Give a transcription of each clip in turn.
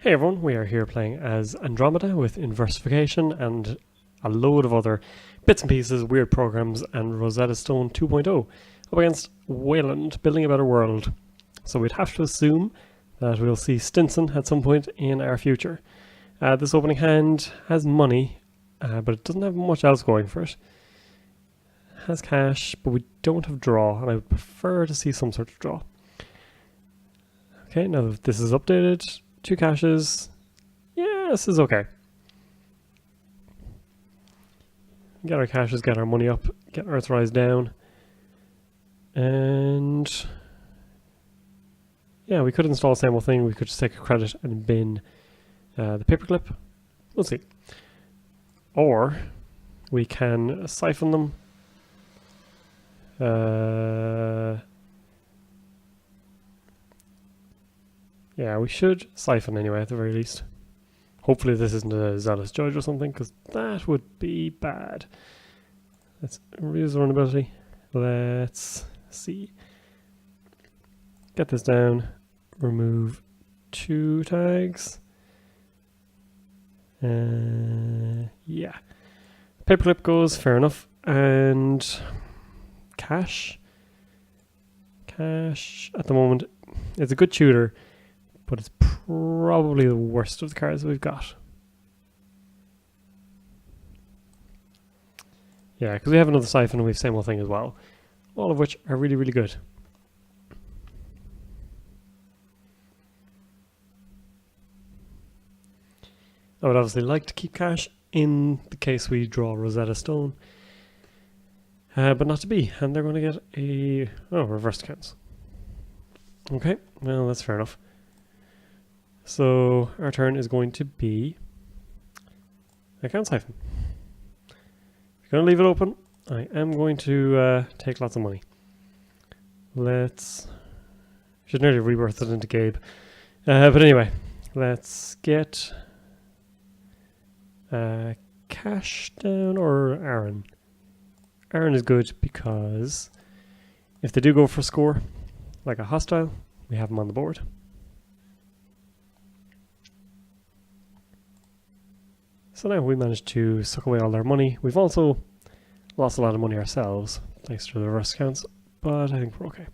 Hey everyone, we are here playing as Andromeda with Inversification and a load of other bits and pieces, weird programs, and Rosetta Stone 2.0 up against Weyland, building a better world. So we'd have to assume that we'll see Stinson at some point in our future. This opening hand has money, but it doesn't have much else going for it. It has cash, but we don't have draw, and I would prefer to see some sort of draw. Okay, now that this is updated, 2 caches. Yeah, this is okay. Get our caches, get our money up, get Earthrise down. And yeah, we could install the same old thing. We could just take a credit and bin the paperclip. We'll see. Or we can siphon them. Yeah, we should siphon anyway, at the very least. Hopefully this isn't a Zealous Judge or something, because that would be bad. Let's reuse vulnerability. Let's see. Get this down. Remove 2 tags. Yeah. Paperclip goes, fair enough. And cash. Cash, at the moment, it's a good tutor, but it's probably the worst of the cards we've got. Yeah, because we have another siphon and we have same old thing as well. All of which are really, really good. I would obviously like to keep cash in the case we draw Rosetta Stone. But not to be, and they're going to get a... oh, reversed accounts. Okay, well that's fair enough. So our turn is going to be account siphon. If you're going to leave it open, I am going to take lots of money. Let's... should nearly rebirth it into Gabe. But anyway, let's get cash down or Aaron. Aaron is good because if they do go for a score, like a hostile, we have them on the board. So now we managed to suck away all their money. We've also lost a lot of money ourselves, thanks to the reverse counts, but I think we're okay.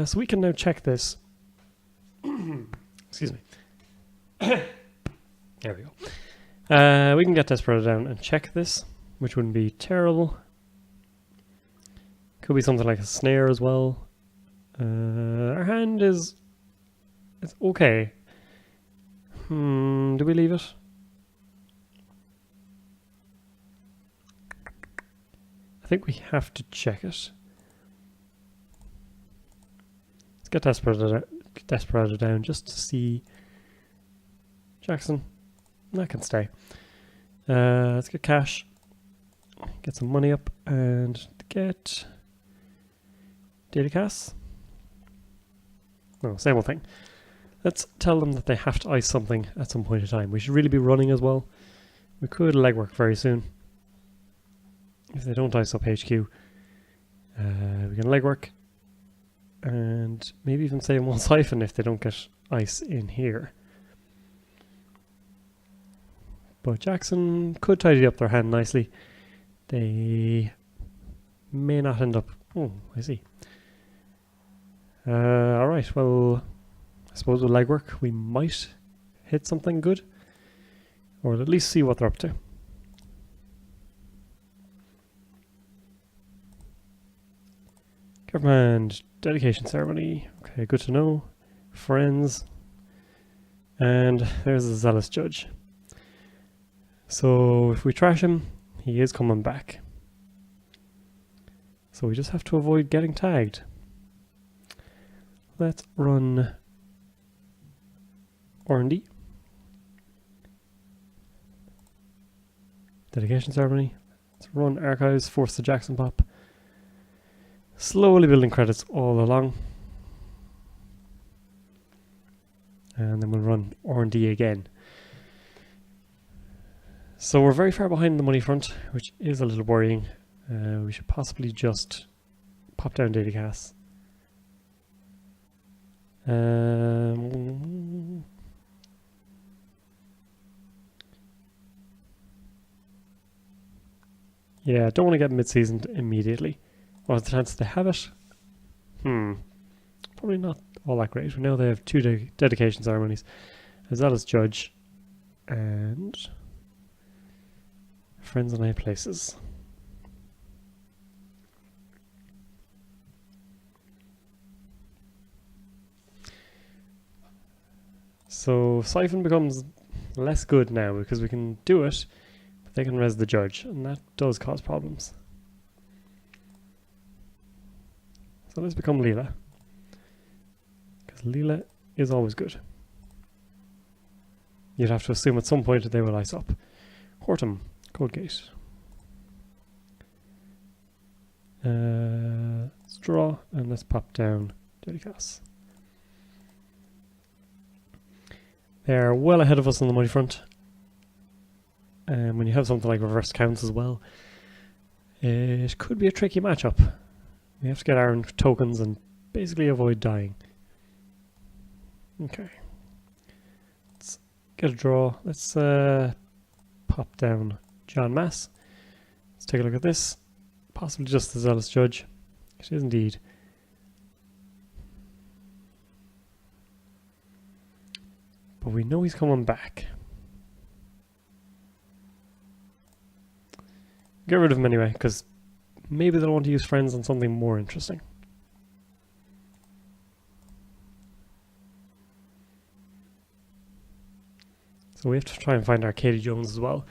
So we can now check this. Excuse me. There we go. We can get Desperado down and check this, which wouldn't be terrible. Could be something like a snare as well. Our hand is... it's okay. Do we leave it? I think we have to check it. Let's get Desperado down just to see. Jackson, that can stay. Let's get cash. Get some money up and get Daily Cass. No, same old thing. Let's tell them that they have to ice something at some point in time. We should really be running as well. We could legwork very soon. If they don't ice up HQ, we can legwork and maybe even save one siphon if they don't get ice in here. But Jackson could tidy up their hand nicely. They may not end up... oh, I see. Alright, well, I suppose with legwork we might hit something good. Or at least see what they're up to. Command, dedication ceremony. Okay, good to know. Friends. And there's the Zealous Judge. So if we trash him, he is coming back. So we just have to avoid getting tagged. Let's run R&D. Dedication ceremony. Let's run archives, force the Jackson pop. Slowly building credits all along. And then we'll run R&D again. So we're very far behind the money front, which is a little worrying. We should possibly just pop down Daily Cass. Yeah, don't want to get mid-seasoned immediately. What's the chance they have it? Probably not all that great. We know they have 2 dedication ceremonies. A Zealous Judge and Friends in High Places. So Siphon becomes less good now because we can do it, but they can res the judge, and that does cause problems. So let's become Leela, because Leela is always good. You'd have to assume at some point that they will ice up. Hortum, Coldgate. Let's draw, and let's pop down Dedicace. They're well ahead of us on the money front. And when you have something like reverse counts as well, it could be a tricky matchup. We have to get our tokens and basically avoid dying. Okay. Let's get a draw. Let's pop down John Mass. Let's take a look at this. Possibly just the Zealous Judge. It is indeed. But we know he's coming back. Get rid of him anyway, because maybe they'll want to use friends on something more interesting. So we have to try and find our Katie Jones as well.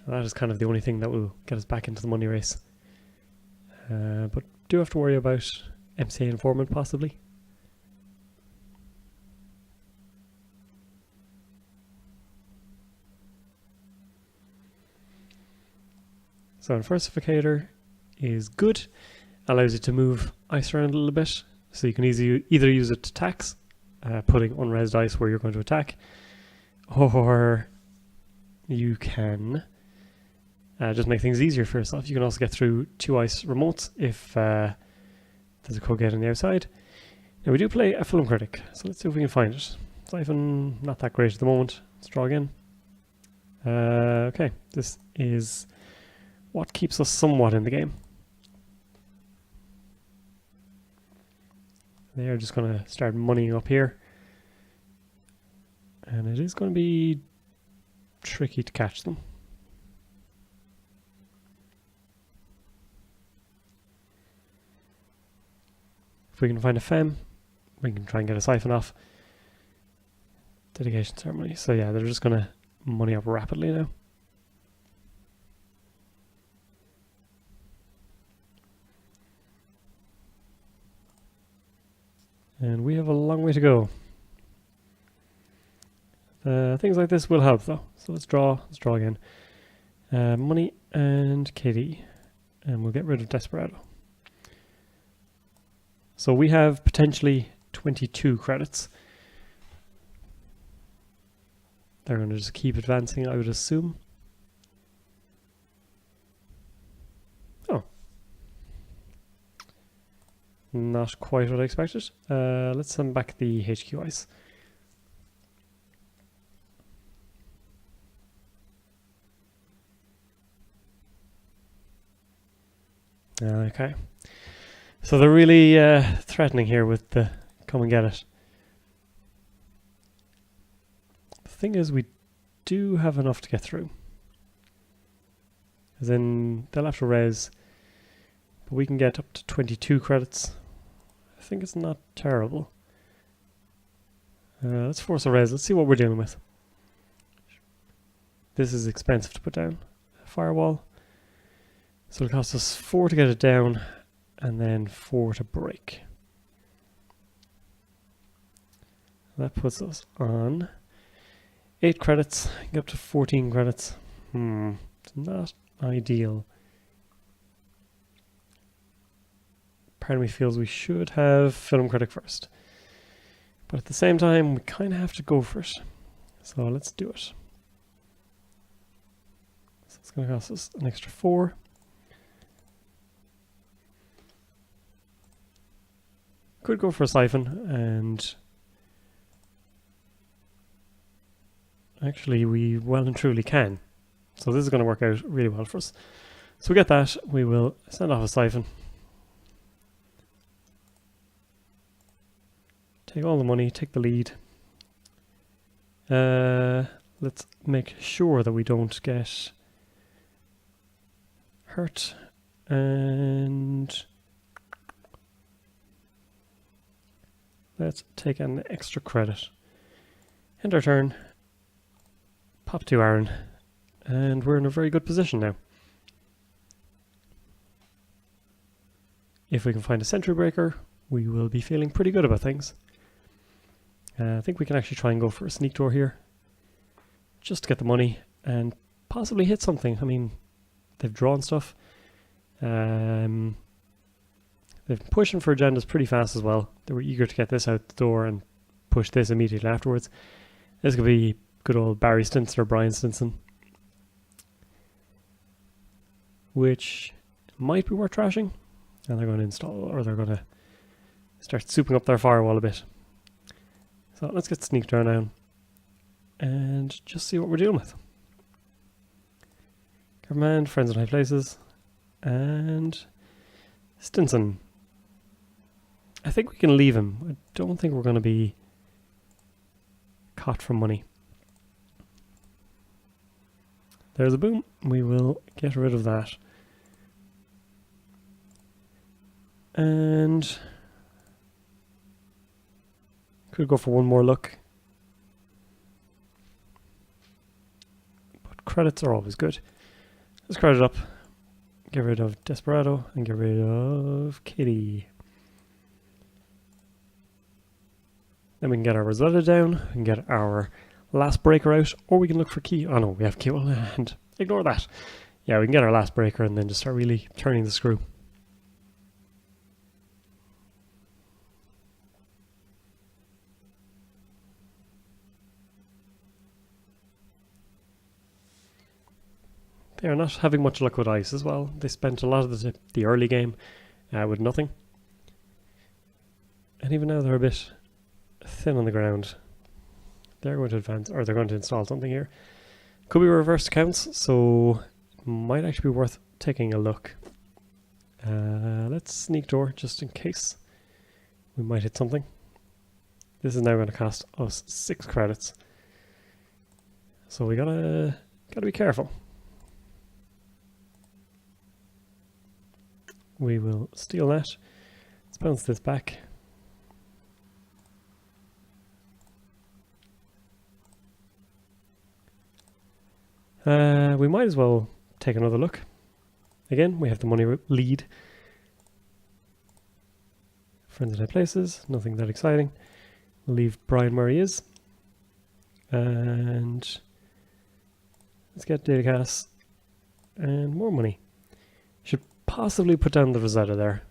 And that is kind of the only thing that will get us back into the money race. But do have to worry about MCA Informant possibly. So Inversificator is good, allows you to move ice around a little bit, so you can either use it to tax, putting unresed ice where you're going to attack, or you can just make things easier for yourself. You can also get through 2 ice remotes if there's a Coldgate on the outside. Now we do play a film critic, so let's see if we can find it. Siphon, not that great at the moment. Let's draw again. Okay, this is what keeps us somewhat in the game. They are just going to start moneying up here. And it is going to be tricky to catch them. If we can find a fem, we can try and get a siphon off. Dedication ceremony. So yeah, they're just going to money up rapidly now. And we have a long way to go. Things like this will help though. So let's draw again. Money and Katie. And we'll get rid of Desperado. So we have potentially 22 credits. They're going to just keep advancing, I would assume. Oh. Not quite what I expected. Let's send back the HQ ice. Okay. So they're really threatening here with the come and get it. The thing is, we do have enough to get through. As in, they'll have to res, but we can get up to 22 credits. I think it's not terrible. Let's force a res. Let's see what we're dealing with. This is expensive to put down. Firewall. So it'll cost us 4 to get it down, and then 4 to break. That puts us on 8 credits, get up to 14 credits. It's not ideal. Part of me feels we should have film critic first. But at the same time, we kind of have to go for it. So let's do it. So it's going to cost us an extra 4. Could go for a siphon, and actually we well and truly can. So this is going to work out really well for us. So we get that, we will send off a siphon. Take all the money, take the lead. Let's make sure that we don't get hurt. And let's take an extra credit. End our turn. Pop to Aaron. And we're in a very good position now. If we can find a sentry breaker, we will be feeling pretty good about things. I think we can actually try and go for a sneak door here, just to get the money and possibly hit something. I mean, they've drawn stuff. They've been pushing for agendas pretty fast as well. They were eager to get this out the door and push this immediately afterwards. This could be good old Barry Stinson or Brian Stinson, which might be worth trashing. And they're going to install, or they're going to start souping up their firewall a bit. So let's get sneak door down and just see what we're dealing with. Command, friends in high places, and Stinson. I think we can leave him. I don't think we're going to be caught for money. There's a boom. We will get rid of that. And could go for one more look. But credits are always good. Let's credit up. Get rid of Desperado and get rid of Kitty. Then we can get our Rosetta down. We can get our last breaker out. Or we can look for key. Oh no, we have key. And ignore that. Yeah, we can get our last breaker and then just start really turning the screw. They are not having much luck with ice as well. They spent a lot of the early game with nothing. And even now they're a bit thin on the ground. They're going to advance, or they're going to install something here. Could be reversed accounts, so it might actually be worth taking a look. Let's sneak door just in case we might hit something. This is now going to cost us 6 credits. So we gotta be careful. We will steal that. Let's bounce this back. We might as well take another look. Again, we have the money lead. Friends in high places, nothing that exciting. We'll leave Brian where he is. And let's get data gas and more money. Should possibly put down the Rosetta there.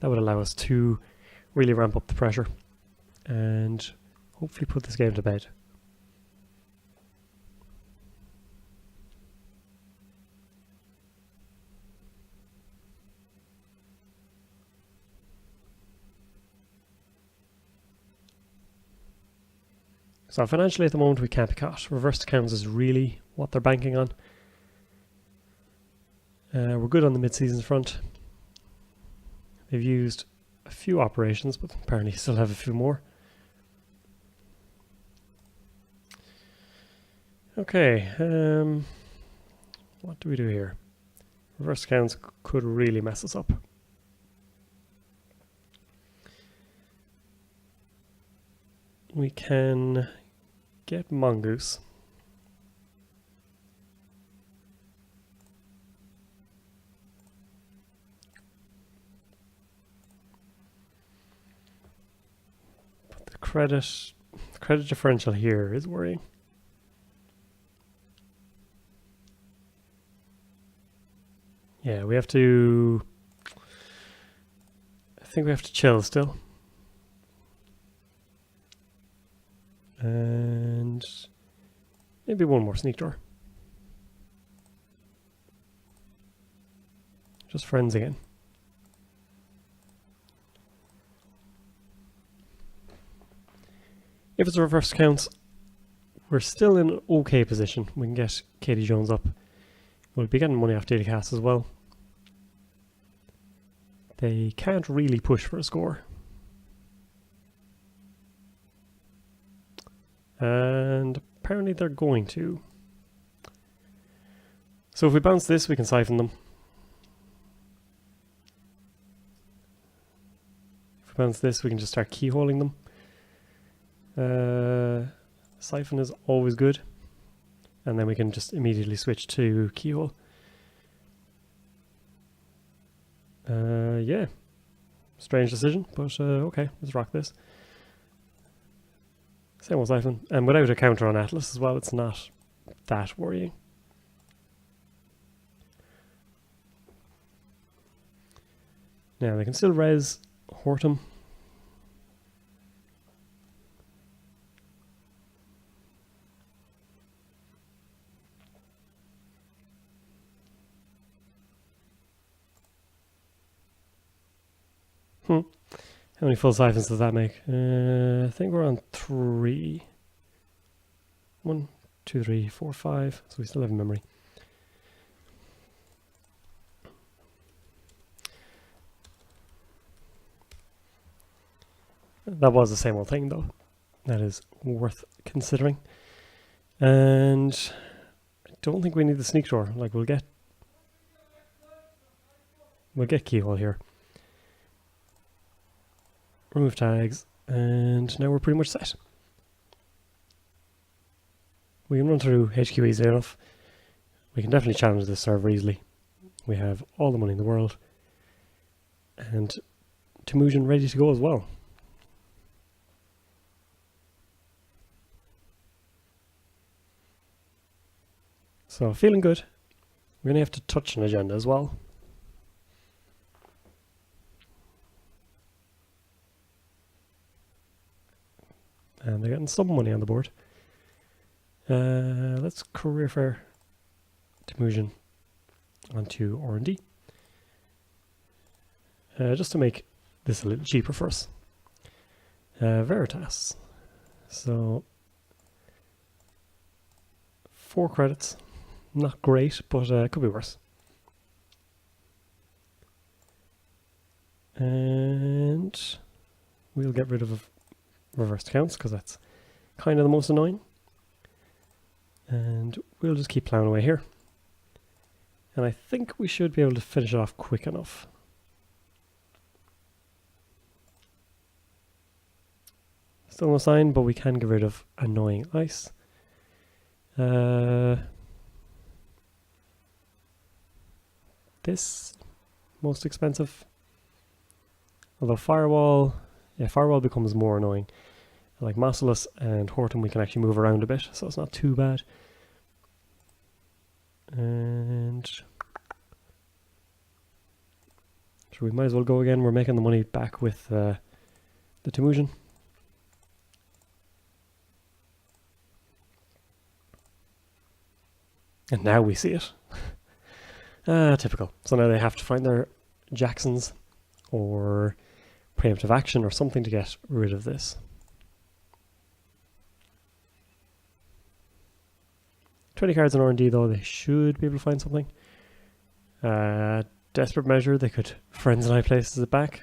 That would allow us to really ramp up the pressure and hopefully put this game to bed. So financially at the moment we can't be caught. Reversed accounts is really what they're banking on. We're good on the mid-season front. They've used a few operations, but apparently still have a few more. Okay, what do we do here? Reverse accounts could really mess us up. We can get Mongoose. But the credit differential here is worrying. Yeah, we have to... I think we have to chill still. And maybe one more sneak door. Just friends again. If it's a reverse counts, we're still in an okay position. We can get Katie Jones up We'll be getting money off daily casts as well. They can't really push for a score. And apparently they're going to. So if we bounce this, we can siphon them. If we bounce this, we can just start keyholing them. Siphon is always good. And then we can just immediately switch to keyhole. Yeah. Strange decision, but okay, let's rock this. Same old siphon. And without a counter on Atlas as well, it's not that worrying. Now they can still res Hortum. How many full siphons does that make? I think we're on 3. 1, 2, 3, 4, 5. So we still have memory. That was the same old thing though. That is worth considering. And I don't think we need the sneak door. Like we'll get keyhole here. Remove tags, and now we're pretty much set. We can run through HQ easily enough. We can definitely challenge this server easily. We have all the money in the world. And Temujin ready to go as well. So feeling good. We're going to have to touch an agenda as well. And they're getting some money on the board. Let's career fair Temujin onto R&D. Just to make this a little cheaper for us. Veritas. So 4 credits. Not great, but it could be worse. And we'll get rid of reversed accounts because that's kind of the most annoying. And we'll just keep plowing away here. And I think we should be able to finish it off quick enough. Still no sign, but we can get rid of annoying ice. This most expensive. Although firewall, yeah, firewall becomes more annoying. Like Zealous and Hortum, we can actually move around a bit, so it's not too bad. And so we might as well go again. We're making the money back with the Temujin. And now we see it. Typical. So now they have to find their Jacksons or preemptive action or something to get rid of this. 20 cards in R&D though, they should be able to find something. Desperate measure, they could Friends and I places it back.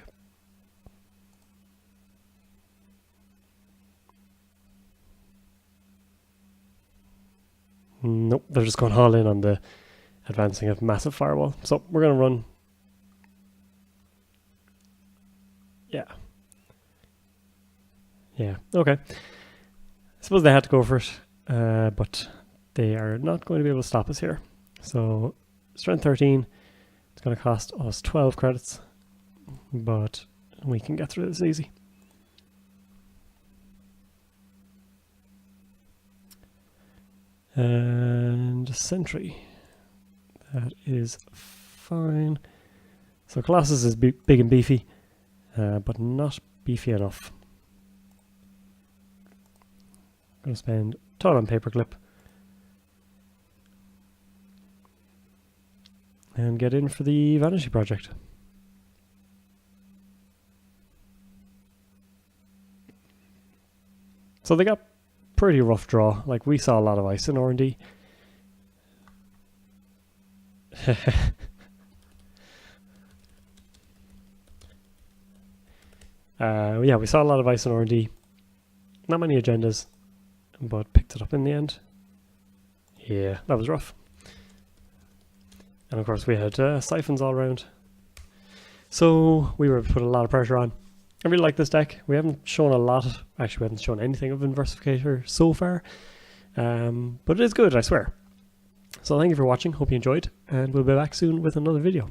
Nope, they're just going all in on the advancing of massive firewall. So we're going to run. Yeah, okay. I suppose they had to go for it, but they are not going to be able to stop us here. So strength 13, it's going to cost us 12 credits, but we can get through this easy. And Sentry, that is fine. So Colossus is big and beefy, but not beefy enough. Going to spend a ton on Paperclip and get in for the Vanity Project. So they got pretty rough draw. Like we saw a lot of ice in R&D. Yeah, we saw a lot of ice and R&D. Not many agendas, but picked it up in the end. Yeah, that was rough. And of course we had siphons all around. So we were put a lot of pressure on. I really like this deck. We haven't shown a lot. Actually, we haven't shown anything of Inversificator so far. But it is good, I swear. So thank you for watching. Hope you enjoyed. And we'll be back soon with another video.